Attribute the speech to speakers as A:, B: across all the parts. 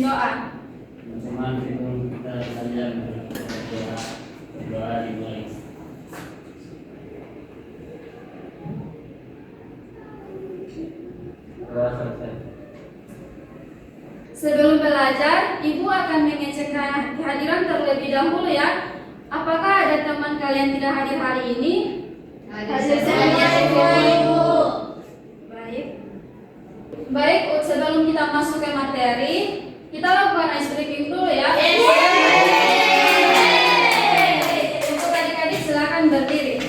A: doa.
B: Teman-teman sebelum kita belajar doa dimulai. Doa selesai.
A: Sebelum belajar, Ibu akan mengecek kehadiran terlebih dahulu ya. Apakah ada teman kalian tidak hadir hari ini?
C: Hadir saja, Ibu.
A: Baik, sebelum kita masuk ke materi, kita lakukan ice breaking dulu ya. Untuk adik-adik silakan berdiri.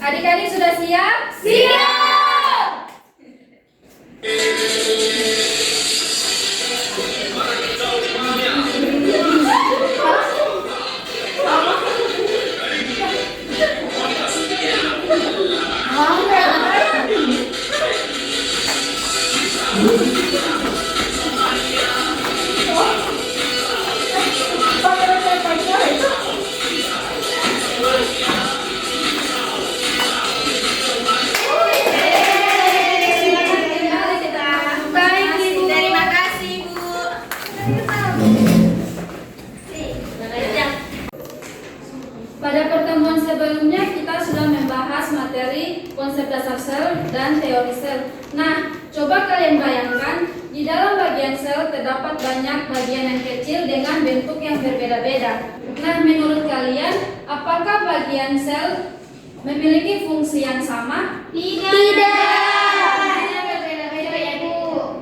A: Adik-adik sudah siap?
C: Siap. Terima kasih, Bu.
A: Pada pertemuan sebelumnya kita sudah membahas materi konsep dasar sel dan teori sel. Nah, coba kalian bayangkan di dalam bagian sel terdapat banyak bagian yang kecil dengan bentuk yang berbeda-beda. Nah, menurut kalian apakah bagian sel memiliki fungsi yang sama?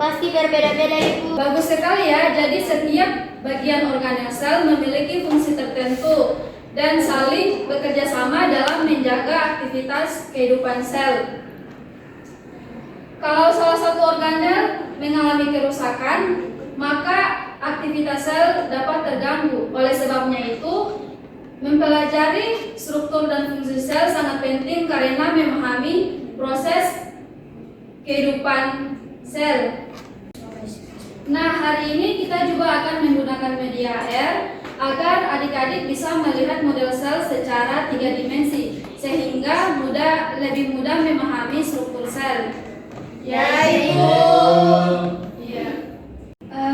C: Pasti berbeda-beda, Ibu.
A: Bagus sekali ya. Jadi setiap bagian organel sel memiliki fungsi tertentu dan saling bekerja sama dalam menjaga aktivitas kehidupan sel. Kalau salah satu organel mengalami kerusakan, maka aktivitas sel dapat terganggu. Oleh sebabnya itu, mempelajari struktur dan fungsi sel sangat penting karena memahami proses kehidupan sel. Nah, hari ini kita juga akan menggunakan media R agar adik-adik bisa melihat model sel secara 3 dimensi sehingga lebih mudah memahami struktur sel.
C: Ya, Ibu.
A: Iya.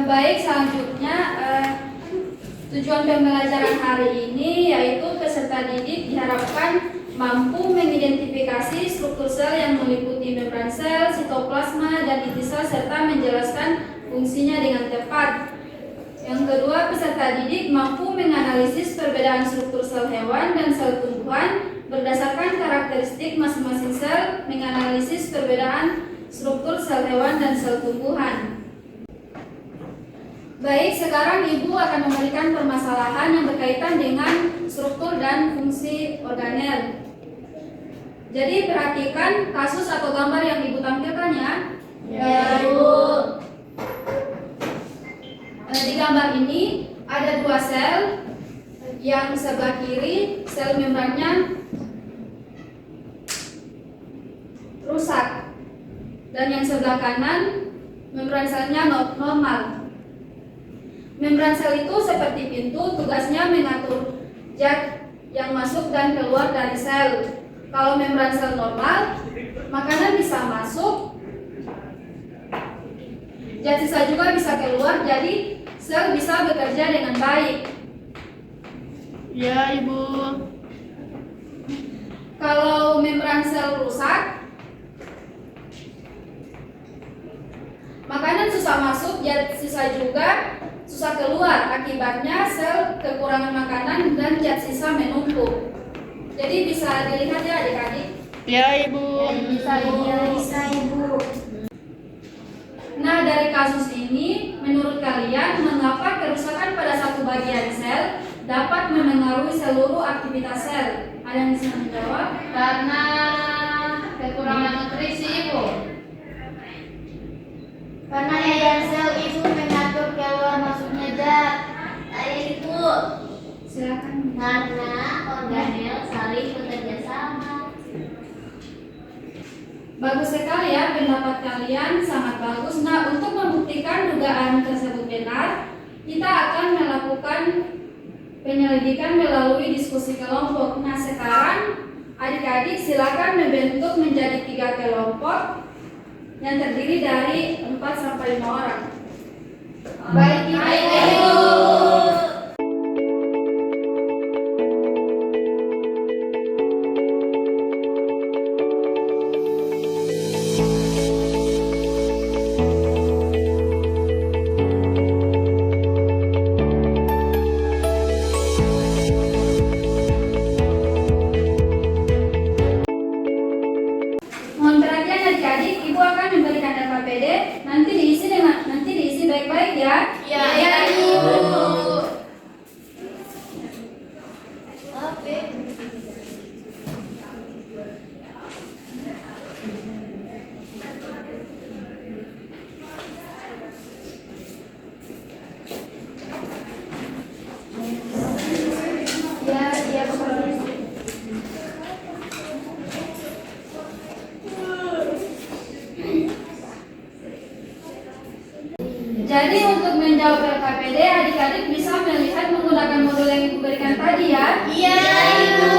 A: Baik, selanjutnya tujuan pembelajaran hari ini yaitu peserta didik diharapkan mampu mengidentifikasi struktur sel yang meliputi membran sel, sitoplasma, dan inti sel serta menjelaskan fungsinya dengan tepat. Yang kedua, peserta didik mampu menganalisis perbedaan struktur sel hewan dan sel tumbuhan berdasarkan karakteristik masing-masing sel, menganalisis perbedaan struktur sel hewan dan sel tumbuhan. Baik, sekarang Ibu akan memberikan permasalahan yang berkaitan dengan struktur dan fungsi organel. Jadi perhatikan kasus atau gambar yang Ibu tampilkan ya.
C: Ya, Ibu.
A: Di gambar ini ada 2 sel. Yang sebelah kiri sel membrannya rusak dan yang sebelah kanan membran selnya normal. Membran sel itu seperti pintu, tugasnya mengatur zat yang masuk dan keluar dari sel. Kalau membran sel normal, makanan bisa masuk, zat sisa juga bisa keluar, jadi sel bisa bekerja dengan baik.
C: Ya, Ibu.
A: Kalau membran sel rusak, makanan susah masuk, zat sisa juga susah keluar. Akibatnya sel kekurangan makanan dan zat sisa menumpuk. Jadi bisa dilihat ya adik-adik.
C: Ya, Ibu.
A: Bisa Ibu. Nah, dari kasus ini, menurut kalian mengapa kerusakan pada satu bagian sel dapat memengaruhi seluruh aktivitas sel? Ada yang bisa menjawab?
C: Karena kekurangan nutrisi, Ibu. Karena yayan sel itu mengatur keluar masuknya zat. Ibu.
A: Silakan.
C: Karena organel saling bekerja sama.
A: Bagus sekali ya pendapat kalian, sangat bagus. Nah, untuk membuktikan dugaan tersebut benar, kita akan melakukan penyelidikan melalui diskusi kelompok. Nah, sekarang adik-adik silakan membentuk menjadi 3 kelompok yang terdiri dari 4 sampai 5 orang.
C: Baik, Ibu.
A: Mohon perhatian adik-adik, Ibu akan memberikan LKPD. Nanti diisi baik-baik ya.
C: Ya, Ibu. Oke. Ya, Bapak.
A: Jadi untuk menjawab LKPD, adik-adik bisa melihat menggunakan modul yang Ibu berikan tadi ya.
C: Iya, Ibu.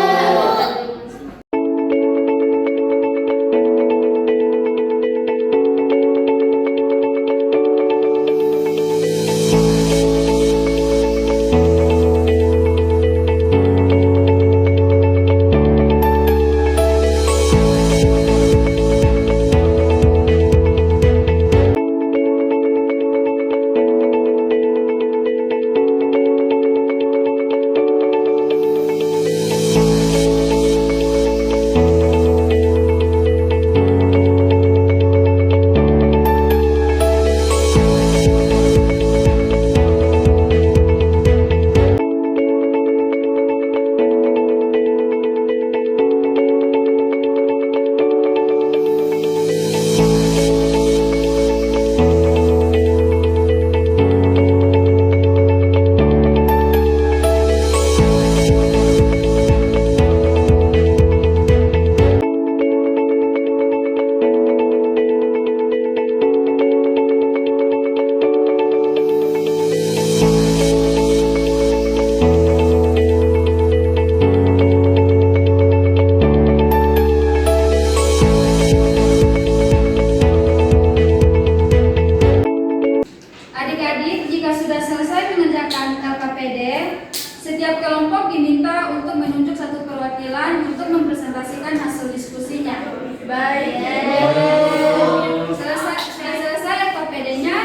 A: Adik-adik, jika sudah selesai mengerjakan LKPD, setiap kelompok diminta untuk menunjuk satu perwakilan untuk mempresentasikan hasil diskusinya.
C: Baik.
A: Selesai LKPD-nya.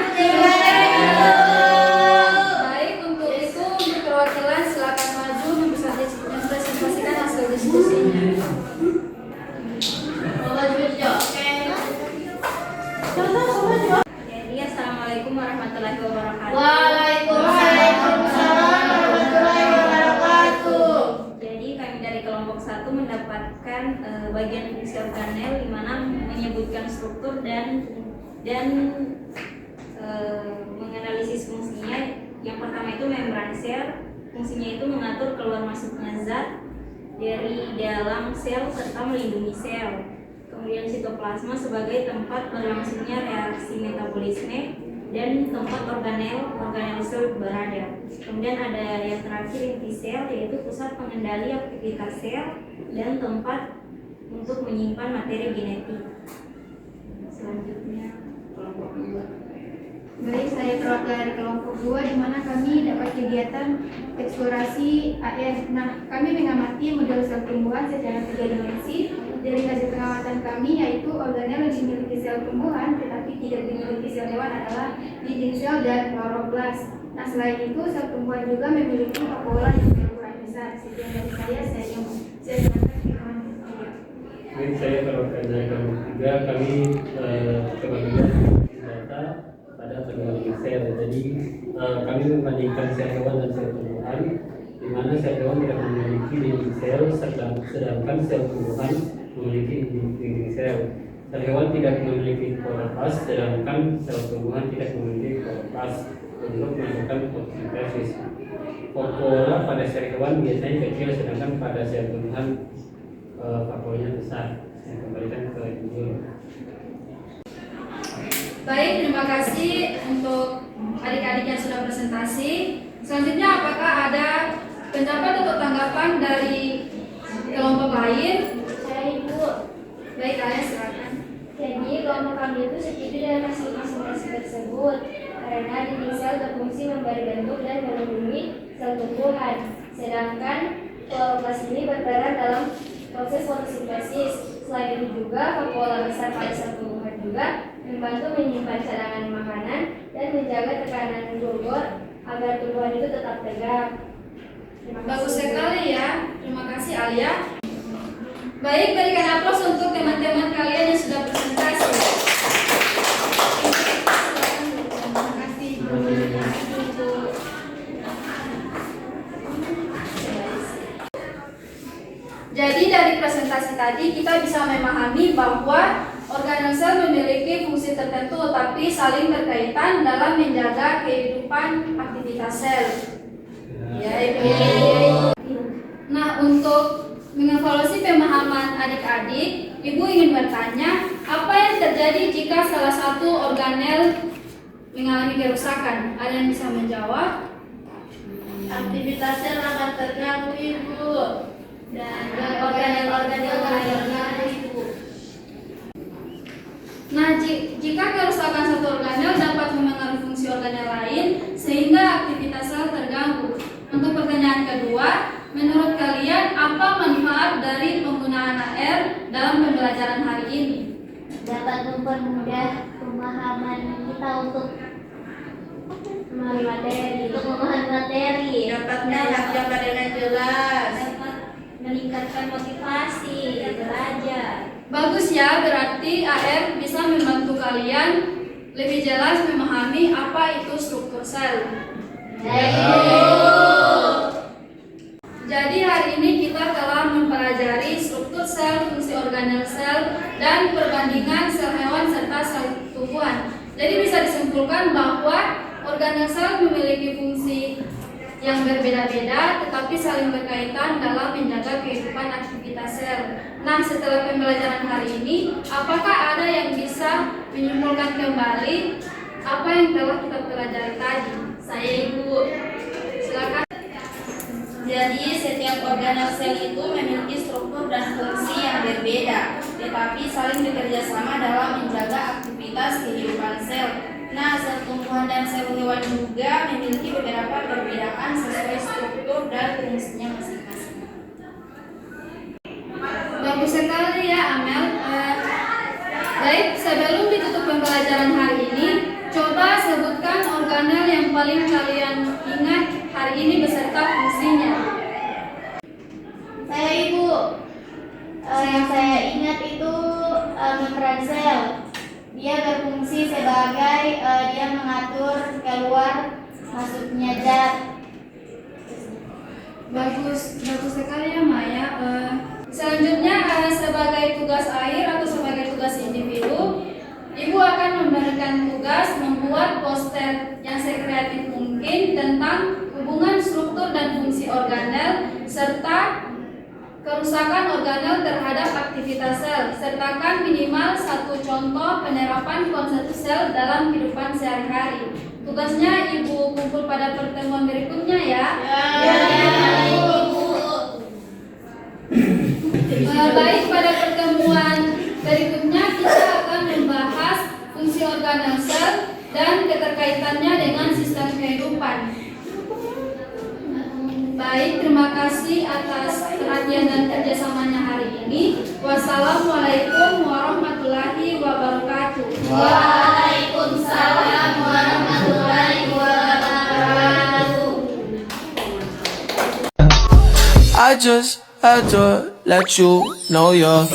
A: Baik, untuk itu untuk perwakilan silakan maju mempresentasikan hasil diskusinya.
D: Jadi assalamualaikum warahmatullahi wabarakatuh.
C: Waalaikumsalam warahmatullahi wabarakatuh.
D: Jadi kami dari kelompok 1 mendapatkan bagian fungsi organel di mana menyebutkan struktur dan menganalisis fungsinya. Yang pertama itu membran sel, fungsinya itu mengatur keluar masuknya zat dari dalam sel serta melindungi sel. Kemudian sitoplasma sebagai tempat berlangsungnya reaksi metabolisme dan tempat organel sel berada. Kemudian ada yang terakhir inti sel, yaitu pusat pengendali aktivitas sel dan tempat untuk menyimpan materi genetik. Selanjutnya kelompok 2.
E: Baik, saya perwakilan dari kelompok 2 di mana kami dapat kegiatan eksplorasi air. Nah, kami mengamati model sel tumbuhan secara 3 dimensi. Dari hasil pengamatan kami yaitu organel yang dimiliki sel tumbuhan tetapi tidak dimiliki sel hewan adalah dinding sel dan kloroplas. Nah, selain itu sel tumbuhan juga memiliki vakuola yang berukuran besar. Sekian dari saya serahkan ke kawan ketiga.
B: Baik, saya perwakilan dari kelompok 3, kami kebagian data pada teknologi sel. Jadi kami membandingkan sel hewan dan sel tumbuhan, di mana sel hewan tidak memiliki dinding sel, sedangkan sel tumbuhan memiliki dinding sel. Sel hewan tidak memiliki kloroplas, sedangkan sel tumbuhan tidak memiliki kloroplas untuk melakukan fotosintesis. Vakuola pada sel hewan biasanya kecil, sedangkan pada sel tumbuhan vakuolanya besar. Saya kembalikan ke Ibu.
A: Baik, terima kasih untuk adik-adik yang sudah presentasi. Selanjutnya, apakah ada pendapat atau tanggapan dari kelompok lain?
C: Saya Ibu.
A: Baik, kalian silakan.
C: Jadi
A: kelompok kami itu setuju dengan hasil masing-masing tersebut karena dinding sel berfungsi memberi bentuk dan melindungi sel tumbuhan. Sedangkan kloroplast ini berperan dalam proses fotosintesis. Selain itu juga vakuola besar pada sel tumbuhan juga membantu menyimpan cadangan makanan dan menjaga tekanan gogor agar tumbuhan itu tetap tegak. Bagus sekali ya. Terima kasih Alia. Baik, berikan aplaus untuk teman-teman kalian yang sudah presentasi.
E: Terima kasih.
A: Jadi dari presentasi tadi kita bisa memahami bahwa organel sel memiliki fungsi tertentu tapi saling berkaitan dalam menjaga kehidupan aktivitas sel. Ya, Ibu. Nah, untuk mengevaluasi pemahaman adik-adik, Ibu ingin bertanya, apa yang terjadi jika salah satu organel mengalami kerusakan? Ada yang bisa menjawab?
C: Aktivitas sel akan terganggu, Ibu. Dan
A: organel-organel lainnya, Ibu. Nah, jika kerusakan satu organel dapat memengaruhi fungsi organel lain sehingga aktivitas sel terganggu. Untuk pertanyaan kedua, menurut kalian apa manfaat dari penggunaan AR dalam pembelajaran hari ini?
C: dapat mempermudah pemahaman kita untuk memahami materi.
A: Dapat menjelaskan dengan jelas.
D: Dapat meningkatkan motivasi belajar.
A: Bagus ya, berarti AR bisa membantu kalian lebih jelas memahami apa itu struktur sel. Jadi hari ini kita telah mempelajari struktur sel, fungsi organel sel, dan perbandingan sel hewan serta sel tumbuhan. Jadi bisa disimpulkan bahwa organel sel memiliki fungsi yang berbeda-beda tetapi saling berkaitan dalam menjaga kehidupan aktivitas sel. Nah, setelah pembelajaran hari ini, apakah ada yang bisa menyimpulkan kembali apa yang telah kita pelajari tadi?
D: Saya Ibu.
A: Silakan.
D: Jadi setiap organel sel itu memiliki struktur dan fungsi yang berbeda, tetapi saling bekerja sama dalam menjaga aktivitas kehidupan sel. Nah, sel tumbuhan dan sel hewan juga memiliki beberapa perbedaan sesuai struktur dan fungsinya masing-masing.
A: Bagus sekali ya Amel. Baik, sebelum ditutup pembelajaran hari ini, coba sebutkan organel yang paling kalian ingat hari ini beserta fungsinya.
C: Saya Ibu, yang saya ingat itu membran sel. Dia berfungsi sebagai dia mengatur keluar masuknya zat.
A: Bagus sekali ya Maya. Selanjutnya sebagai tugas akhir atau sebagai tugas individu, Ibu akan memberikan tugas membuat poster yang sekreatif mungkin tentang hubungan struktur dan fungsi organel serta kerusakan organel terhadap aktivitas sel. Sertakan minimal satu contoh penerapan konsep sel dalam kehidupan sehari-hari. Tugasnya Ibu kumpul pada pertemuan berikutnya ya. Baik, pada pertemuan berikutnya kita akan membahas fungsi organel sel dan keterkaitannya dengan sistem kehidupan. Baik, terima kasih atas perhatian dan kerjasamanya hari ini. Wassalamualaikum warahmatullahi wabarakatuh.
C: Waalaikumsalam warahmatullahi wabarakatuh.
F: I just had to let you know you're